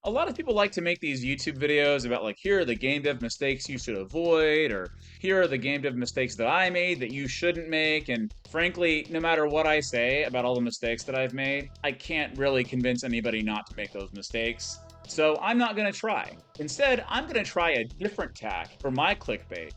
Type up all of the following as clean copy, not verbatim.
A lot of people like to make these YouTube videos about like, here are the game dev mistakes you should avoid, or here are the game dev mistakes that I made that you shouldn't make. And frankly, no matter what I say about all the mistakes that I've made, I can't really convince anybody not to make those mistakes. So I'm not gonna try. Instead, I'm gonna try a different tack for my clickbait.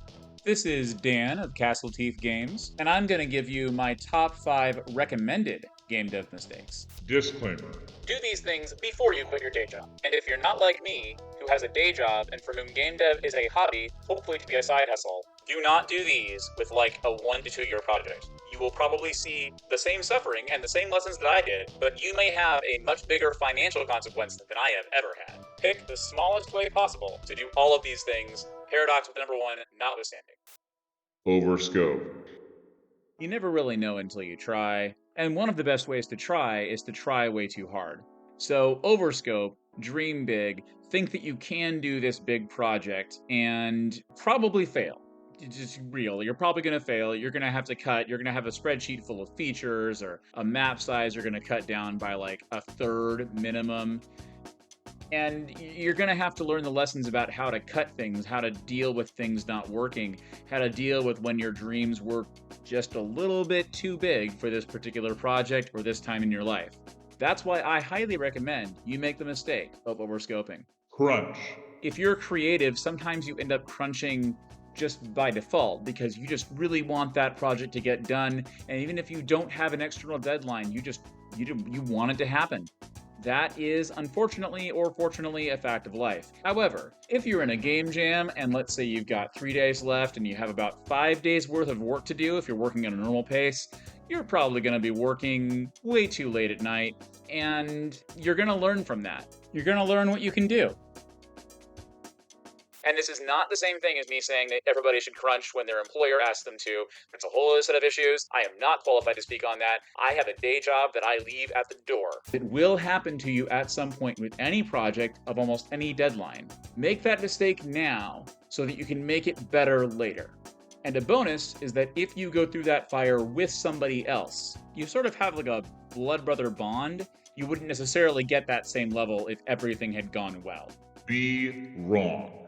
This is Dan of Teeth Games, and I'm gonna give you my top 5 recommended game dev mistakes. Disclaimer. Do these things before you quit your day job. And if you're not like me, who has a day job and for whom game dev is a hobby, hopefully to be a side hustle, do not do these with like a 1 to 2 year project. You will probably see the same suffering and the same lessons that I did, but you may have a much bigger financial consequence than I have ever had. Pick the smallest way possible to do all of these things, paradox with number 1 notwithstanding. Overscope. You never really know until you try, and one of the best ways to try is to try way too hard. So overscope, dream big, think that you can do this big project, and probably fail. It's just real. You're probably going to fail. You're going to have to cut. You're going to have a spreadsheet full of features, or a map size you're going to cut down by like a third minimum. And you're going to have to learn the lessons about how to cut things, how to deal with things not working, how to deal with when your dreams were just a little bit too big for this particular project or this time in your life. That's why I highly recommend you make the mistake of overscoping. Crunch. If you're creative, sometimes you end up crunching just by default because you just really want that project to get done. And even if you don't have an external deadline, you want it to happen. That is, unfortunately or fortunately, a fact of life. However, if you're in a game jam and let's say you've got 3 days left and you have about 5 days worth of work to do if you're working at a normal pace, you're probably going to be working way too late at night, and you're going to learn from that. You're going to learn what you can do. And this is not the same thing as me saying that everybody should crunch when their employer asks them to. It's a whole other set of issues. I am not qualified to speak on that. I have a day job that I leave at the door. It will happen to you at some point with any project of almost any deadline. Make that mistake now so that you can make it better later. And a bonus is that if you go through that fire with somebody else, you sort of have like a blood brother bond. You wouldn't necessarily get that same level if everything had gone well. Be wrong.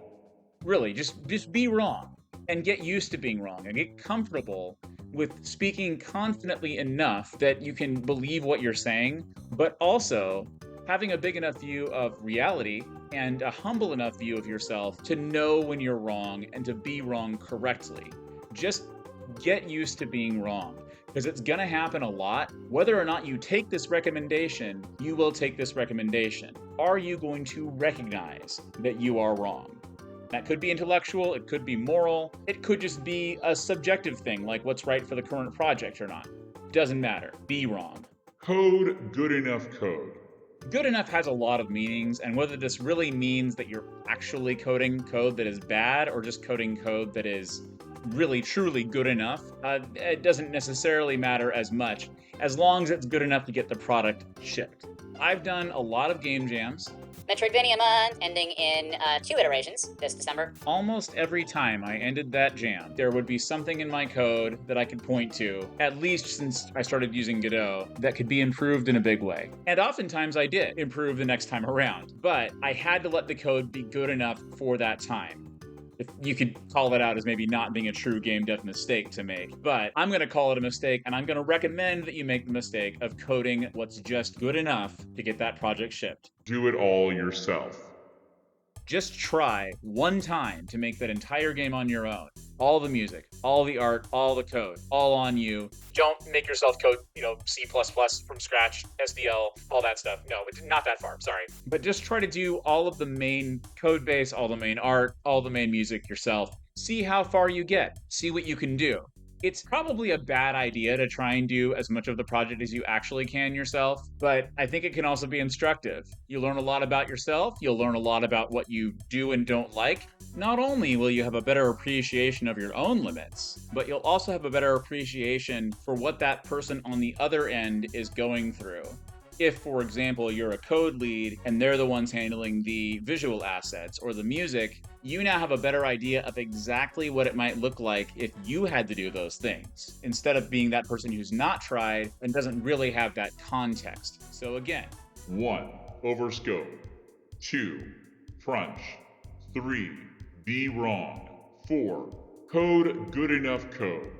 Really, just be wrong and get used to being wrong and get comfortable with speaking confidently enough that you can believe what you're saying, but also having a big enough view of reality and a humble enough view of yourself to know when you're wrong and to be wrong correctly. Just get used to being wrong because it's going to happen a lot. Whether or not you take this recommendation, you will take this recommendation. Are you going to recognize that you are wrong? That could be intellectual, it could be moral, it could just be a subjective thing, like what's right for the current project or not. Doesn't matter. Be wrong. Code good enough code. Good enough has a lot of meanings, and whether this really means that you're actually coding code that is bad or just coding code that is really truly good enough, it doesn't necessarily matter as much, as long as it's good enough to get the product shipped. I've done a lot of game jams. Metroidvania month, ending in 2 iterations this December. Almost every time I ended that jam, there would be something in my code that I could point to, at least since I started using Godot, that could be improved in a big way. And oftentimes I did improve the next time around, but I had to let the code be good enough for that time. If you could call that out as maybe not being a true game dev mistake to make. But I'm going to call it a mistake, and I'm going to recommend that you make the mistake of coding what's just good enough to get that project shipped. Do it all yourself. Just try one time to make that entire game on your own. All the music, all the art, all the code, all on you. Don't make yourself code, C++ from scratch, SDL, all that stuff. No, not that far, sorry. But just try to do all of the main code base, all the main art, all the main music yourself. See how far you get. See what you can do. It's probably a bad idea to try and do as much of the project as you actually can yourself, but I think it can also be instructive. You learn a lot about yourself, you'll learn a lot about what you do and don't like. Not only will you have a better appreciation of your own limits, but you'll also have a better appreciation for what that person on the other end is going through. If, for example, you're a code lead and they're the ones handling the visual assets or the music, you now have a better idea of exactly what it might look like if you had to do those things, instead of being that person who's not tried and doesn't really have that context. So again, 1. Overscope. 2. Crunch. 3. Be wrong. 4. Code good enough code.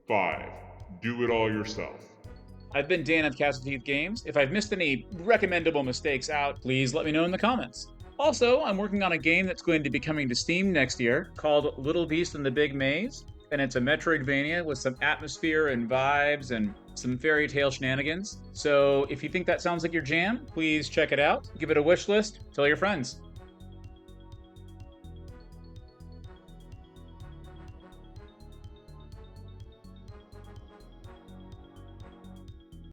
5. Do it all yourself. I've been Dan of Teeth Games. If I've missed any recommendable mistakes out, please let me know in the comments. Also, I'm working on a game that's going to be coming to Steam next year called Little Beast and the Big Maze, and it's a Metroidvania with some atmosphere and vibes and some fairy tale shenanigans. So if you think that sounds like your jam, please check it out, give it a wish list, tell your friends.